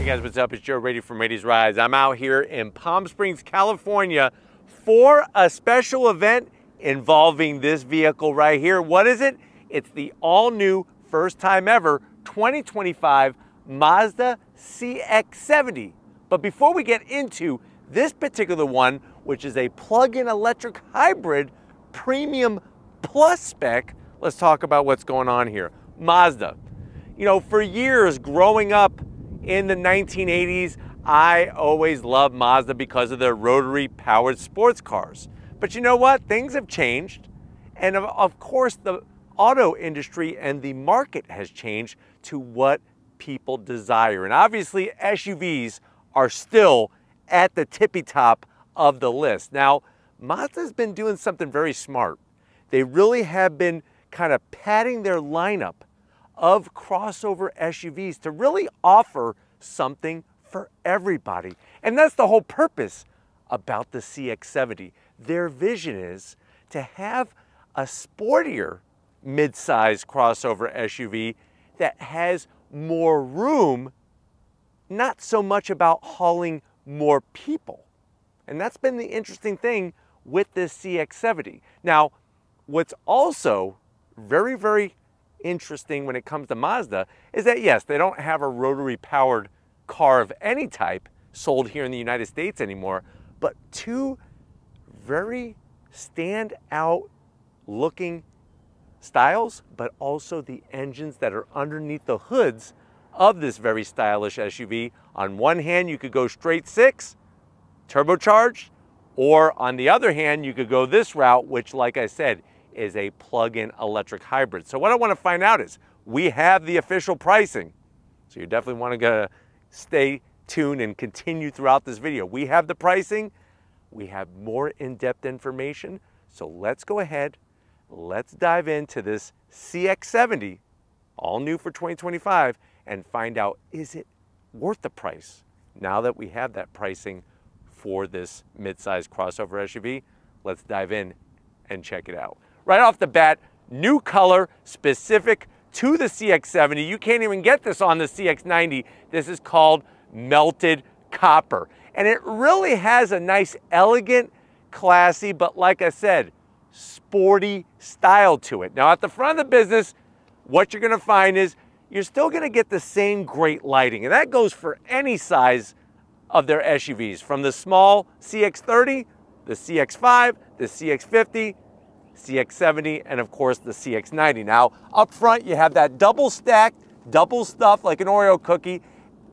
Hey guys, what's up? It's Joe Raiti from Raiti's Rides. I'm out here in Palm Springs, California for a special event involving this vehicle right here. What is it? It's the all-new, first time ever, 2025 Mazda CX-70. But before we get into this particular one, which is a plug-in electric hybrid premium plus spec, let's talk about what's going on here. Mazda. You know, for years growing up in the 1980s, I always loved Mazda because of their rotary powered sports cars. But you know what? Things have changed. And of course, the auto industry and the market has changed to what people desire. And obviously, SUVs are still at the tippy top of the list. Now, Mazda's been doing something very smart. They really have been kind of padding their lineup of crossover SUVs to really offer something for everybody. And that's the whole purpose about the CX-70. Their vision is to have a sportier mid-size crossover SUV that has more room, not so much about hauling more people. And that's been the interesting thing with this CX-70. Now, what's also very, very interesting when it comes to Mazda is that, yes, they don't have a rotary powered car of any type sold here in the United States anymore, but two very stand out looking styles, but also the engines that are underneath the hoods of this very stylish SUV. On one hand, you could go straight six, turbocharged, or on the other hand, you could go this route, which, like I said, is a plug-in electric hybrid. So what I want to find out is, we have the official pricing. So you definitely want to stay tuned and continue throughout this video. We have the pricing, we have more in-depth information. So let's go ahead, let's dive into this CX-70, all new for 2025, and find out, is it worth the price? Now that we have that pricing for this mid-size crossover SUV, let's dive in and check it out. Right off the bat, new color specific to the CX-70. You can't even get this on the CX-90. This is called melted copper. And it really has a nice, elegant, classy, but like I said, sporty style to it. Now at the front of the business, what you're gonna find is you're still gonna get the same great lighting. And that goes for any size of their SUVs, from the small CX-30, the CX-5, the CX-50, CX-70, and of course the CX-90. Now up front you have that double stacked, double stuffed like an Oreo cookie,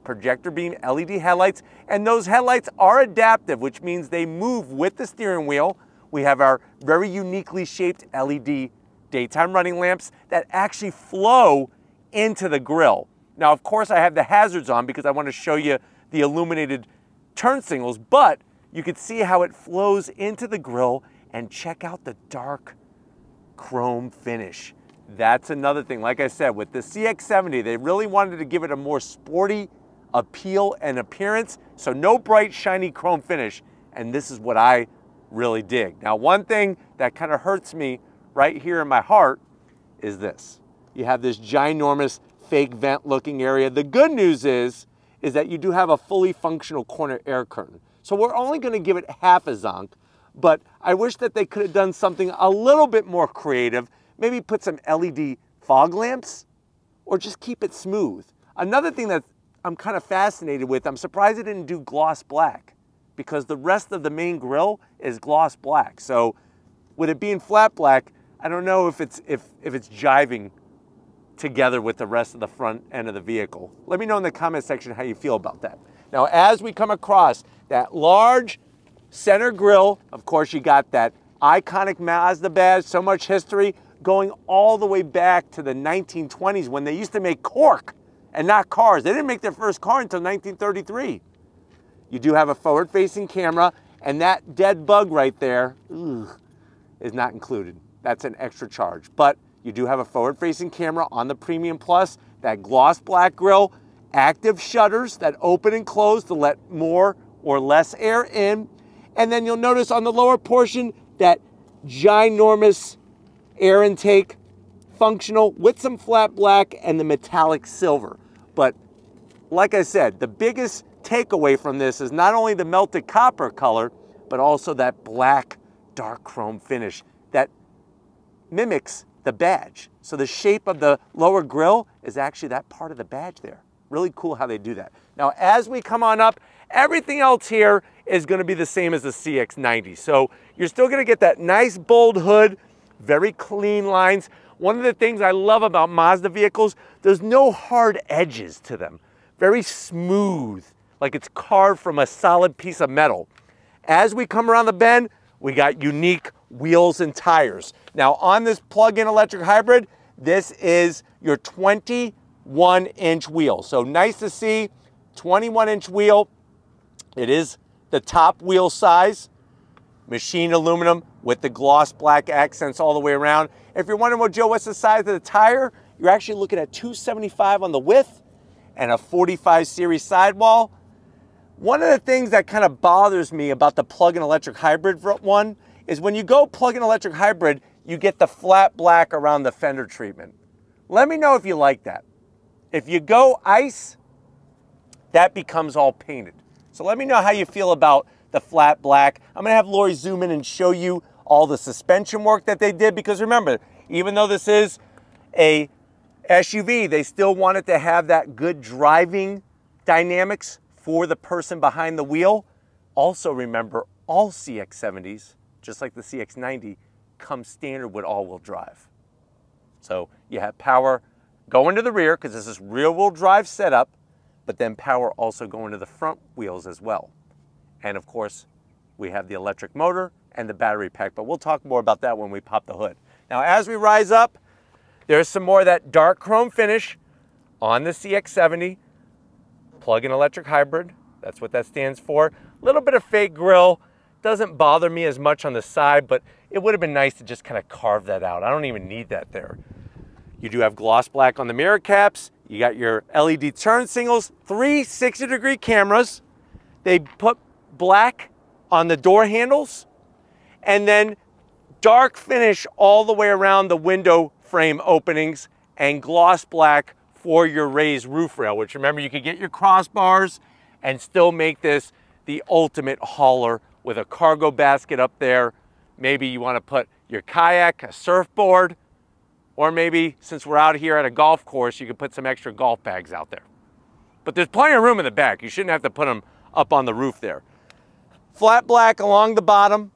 projector beam LED headlights, and those headlights are adaptive, which means they move with the steering wheel. We have our very uniquely shaped LED daytime running lamps that actually flow into the grille. Now of course I have the hazards on because I want to show you the illuminated turn signals, but you can see how it flows into the grille. And check out the dark chrome finish. That's another thing. Like I said, with the CX-70, they really wanted to give it a more sporty appeal and appearance. So no bright, shiny chrome finish. And this is what I really dig. Now, one thing that kind of hurts me right here in my heart is this. You have this ginormous fake vent looking area. The good news is that you do have a fully functional corner air curtain. So we're only going to give it half a zonk. But I wish that they could have done something a little bit more creative, maybe put some LED fog lamps, or just keep it smooth. Another thing that I'm kind of fascinated with, I'm surprised they didn't do gloss black, because the rest of the main grille is gloss black. So with it being flat black, I don't know if it's jiving together with the rest of the front end of the vehicle. Let me know in the comment section how you feel about that. Now, as we come across that large center grille, of course, you got that iconic Mazda badge, so much history, going all the way back to the 1920s when they used to make cork and not cars. They didn't make their first car until 1933. You do have a forward-facing camera, and that dead bug right there is not included. That's an extra charge. But you do have a forward-facing camera on the Premium Plus, that gloss black grille, active shutters that open and close to let more or less air in. And then you'll notice on the lower portion that ginormous air intake, functional with some flat black and the metallic silver. But like I said, the biggest takeaway from this is not only the melted copper color, but also that black dark chrome finish that mimics the badge. So the shape of the lower grille is actually that part of the badge there. Really cool how they do that. Now, as we come on up, everything else here is going to be the same as the CX-90. So you're still going to get that nice bold hood, very clean lines. One of the things I love about Mazda vehicles, there's no hard edges to them. Very smooth, like it's carved from a solid piece of metal. As we come around the bend, we got unique wheels and tires. Now on this plug-in electric hybrid, this is your 21-inch wheel. So nice to see, 21-inch wheel. It is the top wheel size, machined aluminum with the gloss black accents all the way around. If you're wondering, well, Joe, what's the size of the tire? You're actually looking at 275 on the width and a 45 series sidewall. One of the things that kind of bothers me about the plug-in electric hybrid one is when you go plug-in electric hybrid, you get the flat black around the fender treatment. Let me know if you like that. If you go ICE, that becomes all painted. So let me know how you feel about the flat black. I'm gonna have Lori zoom in and show you all the suspension work that they did, because remember, even though this is a SUV, they still wanted to have that good driving dynamics for the person behind the wheel. Also remember, all CX-70s, just like the CX-90, come standard with all-wheel drive. So you have power going to the rear, because this is rear-wheel drive setup, but then power also going to the front wheels as well. And of course, we have the electric motor and the battery pack, but we'll talk more about that when we pop the hood. Now, as we rise up, there's some more of that dark chrome finish on the CX-70 plug-in electric hybrid. That's what that stands for. A little bit of fake grille. Doesn't bother me as much on the side, but it would have been nice to just kind of carve that out. I don't even need that there. You do have gloss black on the mirror caps. You got your LED turn signals, 3 60-degree cameras. They put black on the door handles, and then dark finish all the way around the window frame openings, and gloss black for your raised roof rail, which remember, you could get your crossbars and still make this the ultimate hauler with a cargo basket up there. Maybe you want to put your kayak, a surfboard, or maybe since we're out here at a golf course, you could put some extra golf bags out there. But there's plenty of room in the back. You shouldn't have to put them up on the roof there. Flat black along the bottom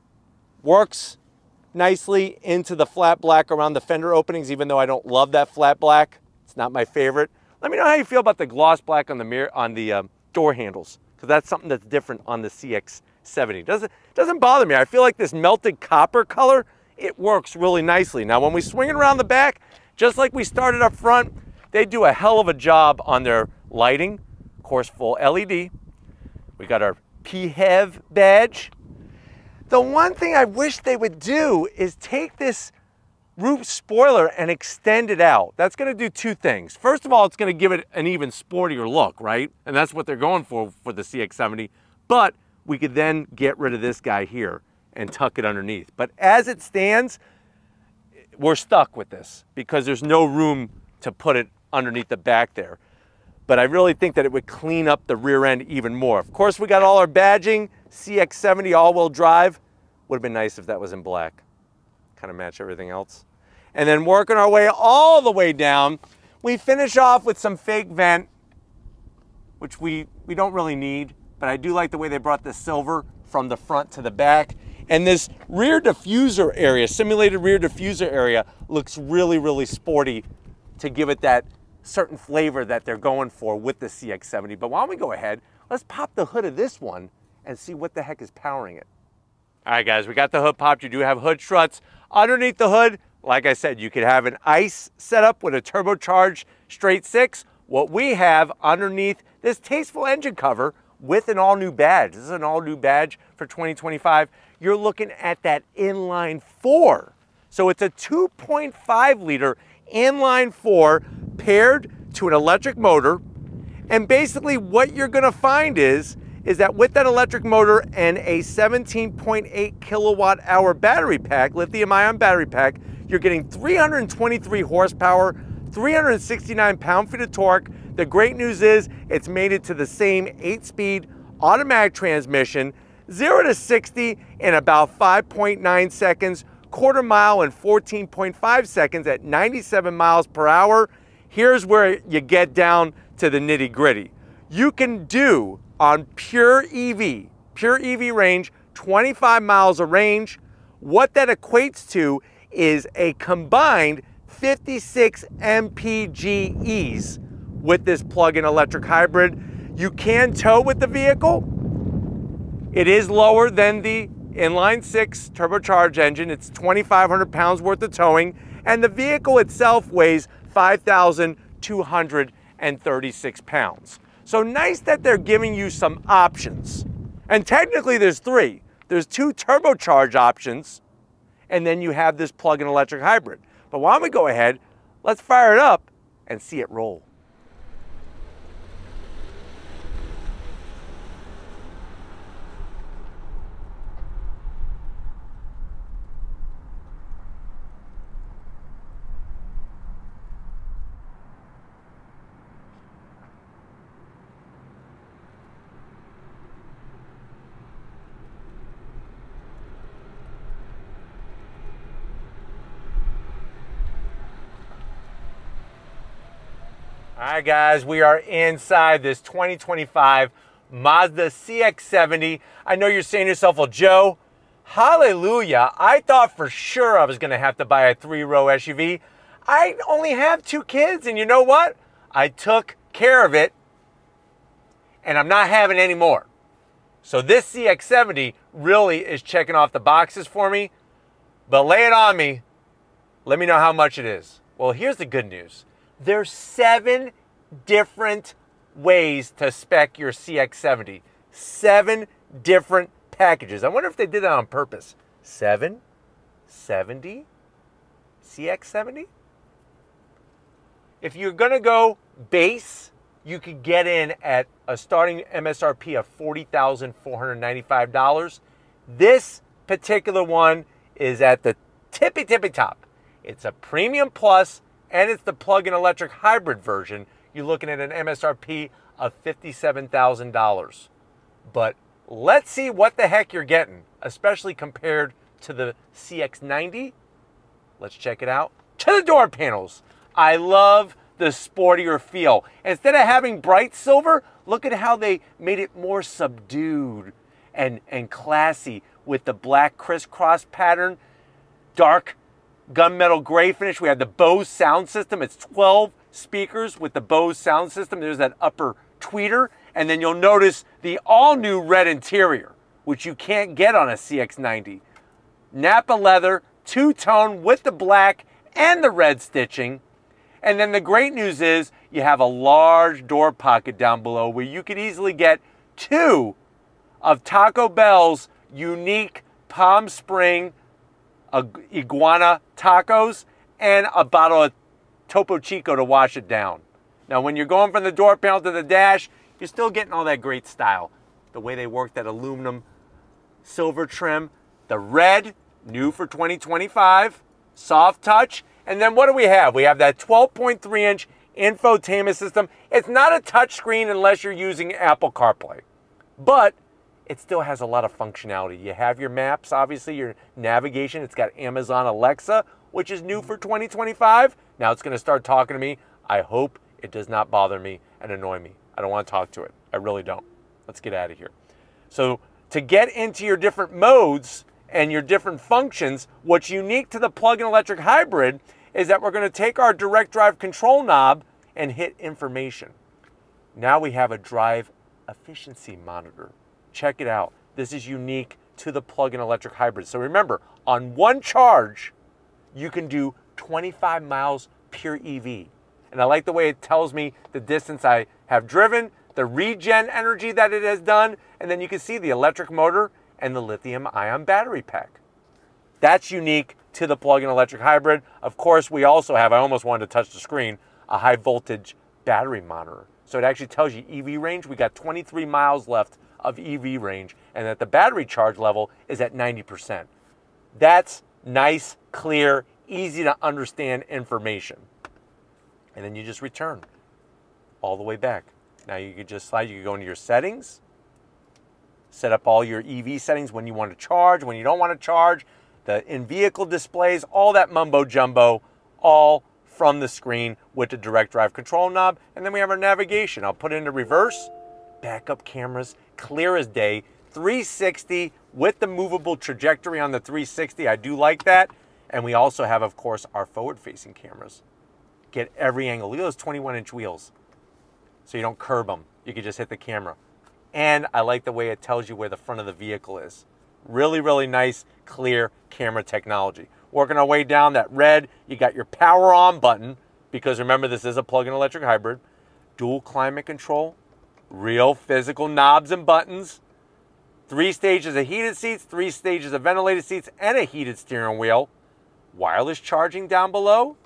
works nicely into the flat black around the fender openings, even though I don't love that flat black. It's not my favorite. Let me know how you feel about the gloss black on the mirror, on the door handles, because that's something that's different on the CX-70. Doesn't bother me. I feel like this melted copper color, it works really nicely. Now, when we swing it around the back, just like we started up front, they do a hell of a job on their lighting. Of course, full LED. We got our PHEV badge. The one thing I wish they would do is take this roof spoiler and extend it out. That's going to do two things. First of all, it's going to give it an even sportier look, right? And that's what they're going for the CX-70. But we could then get rid of this guy here and tuck it underneath. But as it stands, we're stuck with this because there's no room to put it underneath the back there. But I really think that it would clean up the rear end even more. Of course, we got all our badging, CX-70 all-wheel drive. Would have been nice if that was in black. Kind of match everything else. And then working our way all the way down, we finish off with some fake vent, which we don't really need, but I do like the way they brought the silver from the front to the back. And this rear diffuser area, simulated rear diffuser area, looks really, really sporty to give it that certain flavor that they're going for with the CX-70. But why don't we go ahead, let's pop the hood of this one and see what the heck is powering it. All right, guys, we got the hood popped. You do have hood struts. Underneath the hood, like I said, you could have an ICE setup with a turbocharged straight six. What we have underneath this tasteful engine cover with an all-new badge, this is an all-new badge for 2025, you're looking at that inline four. So it's a 2.5 liter inline four paired to an electric motor. And basically what you're gonna find is that with that electric motor and a 17.8 kilowatt hour battery pack, lithium ion battery pack, you're getting 323 horsepower, 369 pound-feet of torque. The great news is it's made it to the same 8-speed automatic transmission, 0 to 60 in about 5.9 seconds, quarter mile in 14.5 seconds at 97 miles per hour. Here's where you get down to the nitty-gritty. You can do on pure EV range, 25 miles of range. What that equates to is a combined 56 mpges with this plug-in electric hybrid. You can tow with the vehicle. It is lower than the inline 6 turbocharged engine. It's 2,500 pounds worth of towing, and the vehicle itself weighs 5,236 pounds. So nice that they're giving you some options. And technically there's 3. There's 2 turbocharged options, and then you have this plug-in electric hybrid. But why don't we go ahead, let's fire it up and see it roll. All right, guys, we are inside this 2025 Mazda CX-70. I know you're saying to yourself, well, Joe, hallelujah, I thought for sure I was going to have to buy a 3-row SUV. I only have 2 kids, and you know what? I took care of it, and I'm not having any more. So this CX-70 really is checking off the boxes for me, but lay it on me. Let me know how much it is. Well, here's the good news. There's 7 different ways to spec your CX-70. 7 different packages. I wonder if they did that on purpose. 770 CX-70? If you're gonna go base, you could get in at a starting MSRP of $40,495. This particular one is at the tippy top. It's a Premium Plus, and it's the plug-in electric hybrid version. You're looking at an MSRP of $57,000. But let's see what the heck you're getting, especially compared to the CX-90. Let's check it out. To the door panels. I love the sportier feel. Instead of having bright silver, look at how they made it more subdued and classy with the black crisscross pattern, dark gunmetal gray finish. We have the Bose sound system. It's 12 speakers with the Bose sound system. There's that upper tweeter. And then you'll notice the all-new red interior, which you can't get on a CX-90. Nappa leather, 2-tone with the black and the red stitching. And then the great news is you have a large door pocket down below where you could easily get 2 of Taco Bell's unique Palm Spring iguana tacos and a bottle of Topo Chico to wash it down. Now, when you're going from the door panel to the dash, you're still getting all that great style. The way they work that aluminum silver trim, the red, new for 2025, soft touch. And then what do we have? We have that 12.3-inch infotainment system. It's not a touch screen unless you're using Apple CarPlay, but it still has a lot of functionality. You have your maps, obviously, your navigation. It's got Amazon Alexa, which is new for 2025. Now it's going to start talking to me. I hope it does not bother me and annoy me. I don't want to talk to it. I really don't. Let's get out of here. So to get into your different modes and your different functions, what's unique to the plug-in electric hybrid is that we're going to take our direct drive control knob and hit information. Now we have a drive efficiency monitor. Check it out. This is unique to the plug-in electric hybrid. So remember, on one charge, you can do 25 miles pure EV. And I like the way it tells me the distance I have driven, the regen energy that it has done, and then you can see the electric motor and the lithium-ion battery pack. That's unique to the plug-in electric hybrid. Of course, we also have, I almost wanted to touch the screen, a high voltage battery monitor. So it actually tells you EV range. We got 23 miles left of EV range, and that the battery charge level is at 90%. That's nice, clear, easy to understand information. and then you just return all the way back. Now you could just slide, you could go into your settings, set up all your EV settings, when you want to charge, when you don't want to charge, the in-vehicle displays, all that mumbo jumbo, all from the screen with the direct drive control knob. And then we have our navigation. I'll put it into reverse, backup cameras, clear as day, 360 with the movable trajectory on the 360. I do like that. And we also have, of course, our forward-facing cameras. Get every angle. Look at those 21-inch wheels. So you don't curb them. You can just hit the camera. And I like the way it tells you where the front of the vehicle is. Really, really nice, clear camera technology. Working our way down that red, you got your power on button, because remember, this is a plug-in electric hybrid. Dual climate control, real physical knobs and buttons. 3 stages of heated seats, 3 stages of ventilated seats, and a heated steering wheel. Wireless charging down below,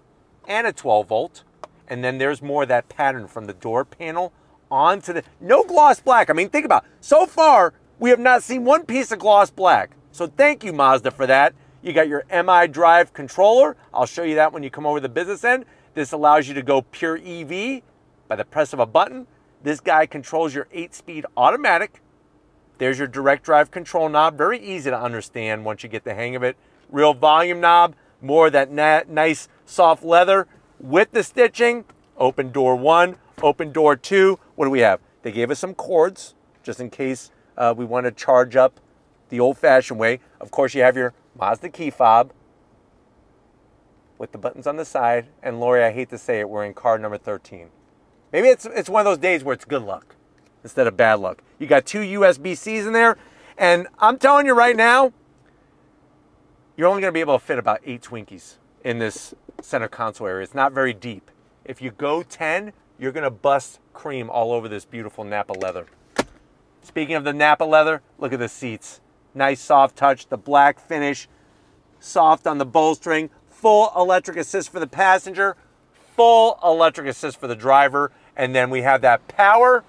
and a 12-volt. And then there's more of that pattern from the door panel onto the, no gloss black. I mean, think about it. So far, we have not seen one piece of gloss black. So thank you, Mazda, for that. You got your MI Drive controller. I'll show you that when you come over the business end. This allows you to go pure EV by the press of a button. This guy controls your 8-speed automatic. There's your direct drive control knob. Very easy to understand once you get the hang of it. Real volume knob. More of that nice soft leather with the stitching. Open door 1, open door 2. What do we have? They gave us some cords just in case we want to charge up the old-fashioned way. Of course, you have your Mazda key fob with the buttons on the side. And Lori, I hate to say it, we're in car number 13. Maybe it's one of those days where it's good luck instead of bad luck. You got 2 USB-Cs in there. And I'm telling you right now, you're only going to be able to fit about 8 Twinkies in this center console area. It's not very deep. If you go 10, you're going to bust cream all over this beautiful Nappa leather. Speaking of the Nappa leather, look at the seats. Nice soft touch, the black finish, soft on the bolstering, full electric assist for the passenger, full electric assist for the driver, and then we have that power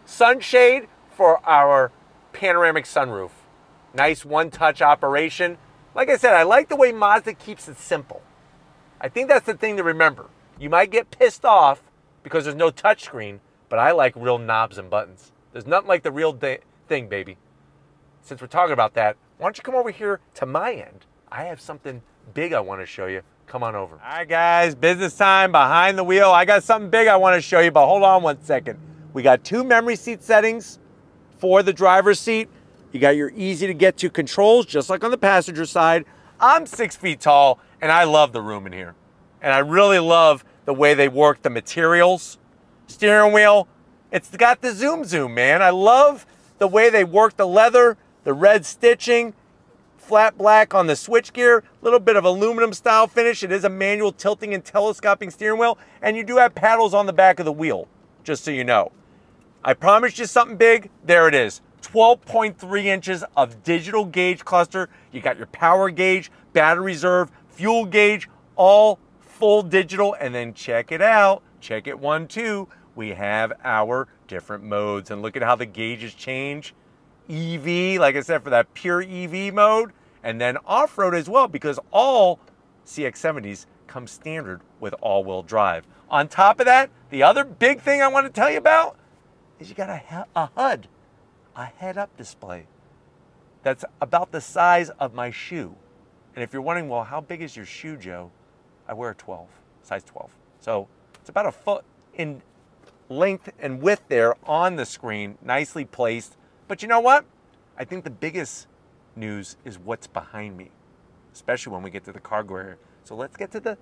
sunshade for our panoramic sunroof. Nice one-touch operation. Like I said, I like the way Mazda keeps it simple. I think that's the thing to remember. You might get pissed off because there's no touchscreen, but I like real knobs and buttons. There's nothing like the real thing, baby. Since we're talking about that, why don't you come over here to my end? I have something big I want to show you. Come on over. All right, guys, business time, behind the wheel. I got something big I want to show you, but hold on one second. We got 2 memory seat settings for the driver's seat. You got your easy to get to controls, just like on the passenger side. I'm 6 feet tall, and I love the room in here. And I really love the way they work the materials. Steering wheel, it's got the zoom, man. I love the way they work the leather, the red stitching, flat black on the switchgear, a little bit of aluminum style finish. It is a manual tilting and telescoping steering wheel, and you do have paddles on the back of the wheel, just so you know. I promised you something big. There it is. 12.3 inches of digital gauge cluster. You got your power gauge, battery reserve, fuel gauge, all full digital. And then check it out. Check it 1, 2. We have our different modes. And look at how the gauges change. EV, like I said, for that pure EV mode. And then off-road as well, because all CX-70s come standard with all-wheel drive. On top of that, the other big thing I want to tell you about is you got a HUD. A head-up display that's about the size of my shoe. And if you're wondering, well, how big is your shoe, Joe? I wear a 12, size 12. So it's about a foot in length and width there on the screen, nicely placed. But you know what? I think the biggest news is what's behind me, especially when we get to the cargo area. So let's get to the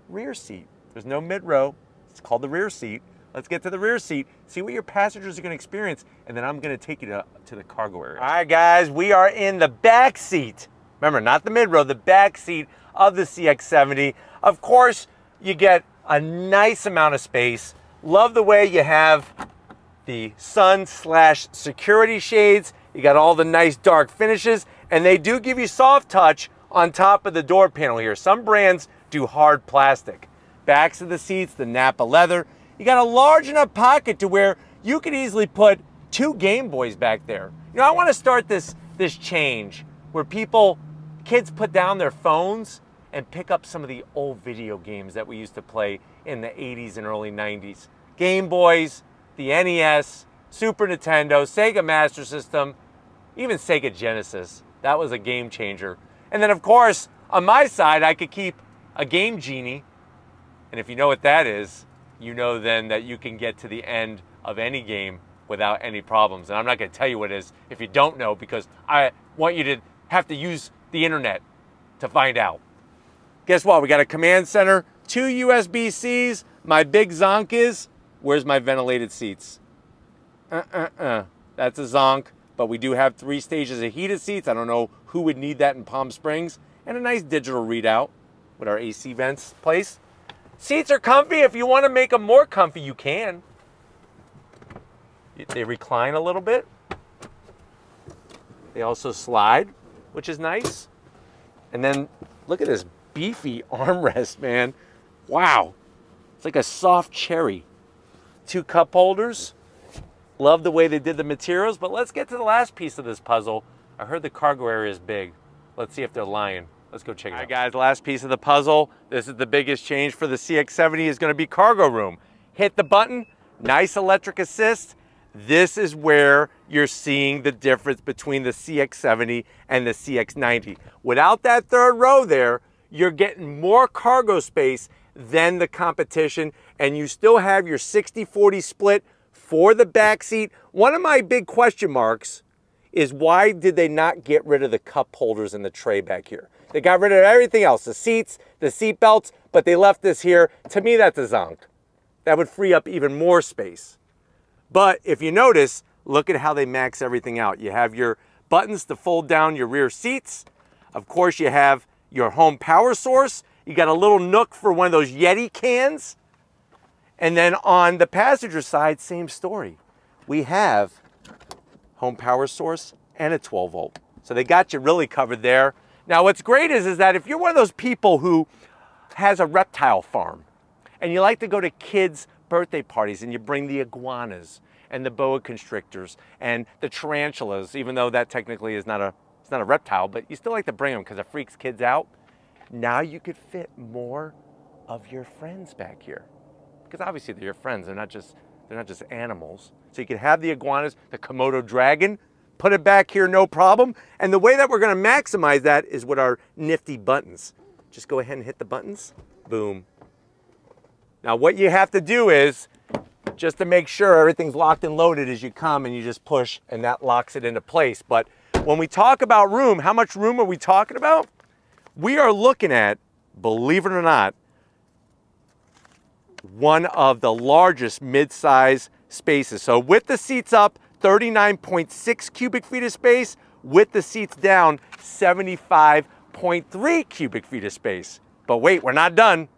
rear seat. There's no mid-row. It's called the rear seat. Let's get to the rear seat, see what your passengers are going to experience, and then I'm going to take you to the cargo area. All right, guys, we are in the back seat. Remember, not the mid-row, the back seat of the CX-70. Of course, you get a nice amount of space. Love the way you have the sun/security shades. You got all the nice dark finishes, and they do give you soft touch on top of the door panel here. Some brands do hard plastic. Backs of the seats, the Nappa leather. You got a large enough pocket to where you could easily put 2 Game Boys back there. You know, I want to start this change where kids put down their phones and pick up some of the old video games that we used to play in the 80s and early 90s. Game Boys, the NES, Super Nintendo, Sega Master System, even Sega Genesis. That was a game changer. And then of course, on my side, I could keep a Game Genie. And if you know what that is, you know then that you can get to the end of any game without any problems. And I'm not gonna tell you what it is if you don't know, because I want you to have to use the internet to find out. Guess what? We got a command center, 2 USB-Cs. My big zonk is, where's my ventilated seats? That's a zonk, but we do have 3 stages of heated seats. I don't know who would need that in Palm Springs. And a nice digital readout with our AC vents placed. Seats are comfy. If you want to make them more comfy, you can. They recline a little bit. They also slide, which is nice. And then look at this beefy armrest, man. Wow. It's like a soft cherry. 2 cup holders. Love the way they did the materials, but let's get to the last piece of this puzzle. I heard the cargo area is big. Let's see if they're lying. Let's go check it out. All right, guys, last piece of the puzzle. This is the biggest change for the CX-70 is going to be cargo room. Hit the button, nice electric assist. This is where you're seeing the difference between the CX-70 and the CX-90. Without that 3rd row there, you're getting more cargo space than the competition, and you still have your 60-40 split for the back seat. One of my big question marks is why did they not get rid of the cup holders and the tray back here? They got rid of everything else, the seats, the seat belts, but they left this here. To me, that's a zonk. That would free up even more space. But if you notice, look at how they max everything out. You have your buttons to fold down your rear seats. Of course, you have your home power source. You got a little nook for one of those Yeti cans. And then on the passenger side, same story. We have home power source and a 12 volt. So they got you really covered there. Now what's great is that if you're one of those people who has a reptile farm and you like to go to kids' birthday parties and you bring the iguanas and the boa constrictors and the tarantulas, even though that technically is not a reptile, but you still like to bring them because it freaks kids out. Now you could fit more of your friends back here. Because obviously they're your friends, they're not just animals. So you can have the iguanas, the Komodo dragon, put it back here, no problem. And the way that we're gonna maximize that is with our nifty buttons. Just go ahead and hit the buttons, boom. Now what you have to do is, just to make sure everything's locked and loaded as you come, and you just push and that locks it into place. But when we talk about room, how much room are we talking about? We are looking at, believe it or not, one of the largest mid-size spaces. So with the seats up, 39.6 cubic feet of space. With the seats down, 75.3 cubic feet of space. But wait, we're not done.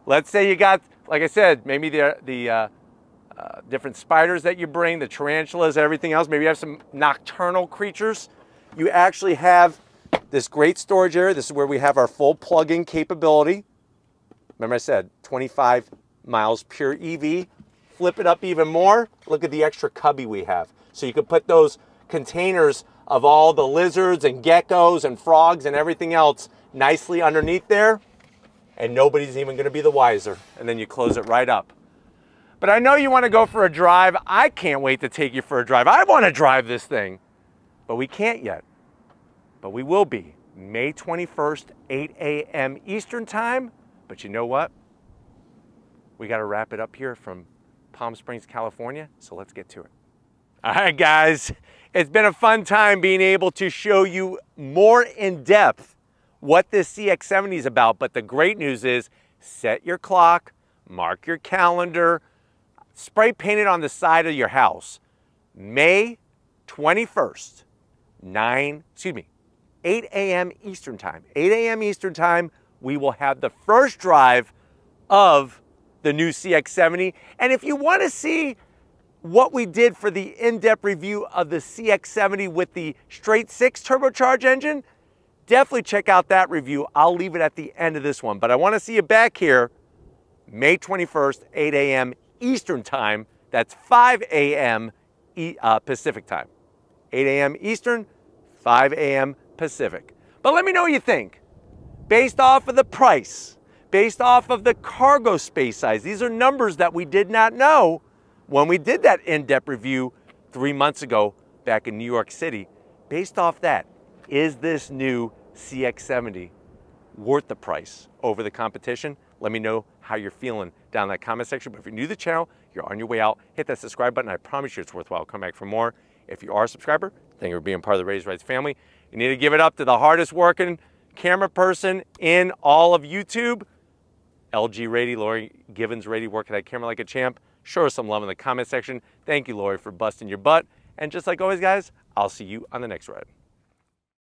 Let's say you got, like I said, maybe the different spiders that you bring, the tarantulas, everything else. Maybe you have some nocturnal creatures. You actually have this great storage area. This is where we have our full plug-in capability. Remember I said 25 miles pure EV. Flip it up even more. Look at the extra cubby we have. So you can put those containers of all the lizards and geckos and frogs and everything else nicely underneath there, and nobody's even going to be the wiser. And then you close it right up. But I know you want to go for a drive. I can't wait to take you for a drive. I want to drive this thing, but we can't yet. But we will be May 21st, 8 a.m. Eastern time. But you know what? We got to wrap it up here from Palm Springs, California. So let's get to it. All right, guys. It's been a fun time being able to show you more in depth what this CX-70 is about. But the great news is, set your clock, mark your calendar, spray paint it on the side of your house. May 21st, 8 a.m. Eastern time. 8 a.m. Eastern time, we will have the first drive of the new CX-70. And if you want to see what we did for the in-depth review of the CX-70 with the straight 6 turbocharged engine, definitely check out that review. I'll leave it at the end of this one. But I want to see you back here May 21st, 8 a.m. Eastern time. That's 5 a.m. Pacific time. 8 a.m. Eastern, 5 a.m. Pacific. But let me know what you think. Based off of the price, based off of the cargo space size. These are numbers that we did not know when we did that in-depth review 3 months ago back in New York City. Based off that, is this new CX-70 worth the price over the competition? Let me know how you're feeling down in that comment section. But if you're new to the channel, you're on your way out, hit that subscribe button. I promise you it's worthwhile. Come back for more. If you are a subscriber, thank you for being part of the Raiti's Rides family. You need to give it up to the hardest working camera person in all of YouTube. LG Raiti, Lori Givens Raiti, working that camera like a champ. Show her some love in the comment section. Thank you, Lori, for busting your butt. And just like always, guys, I'll see you on the next ride.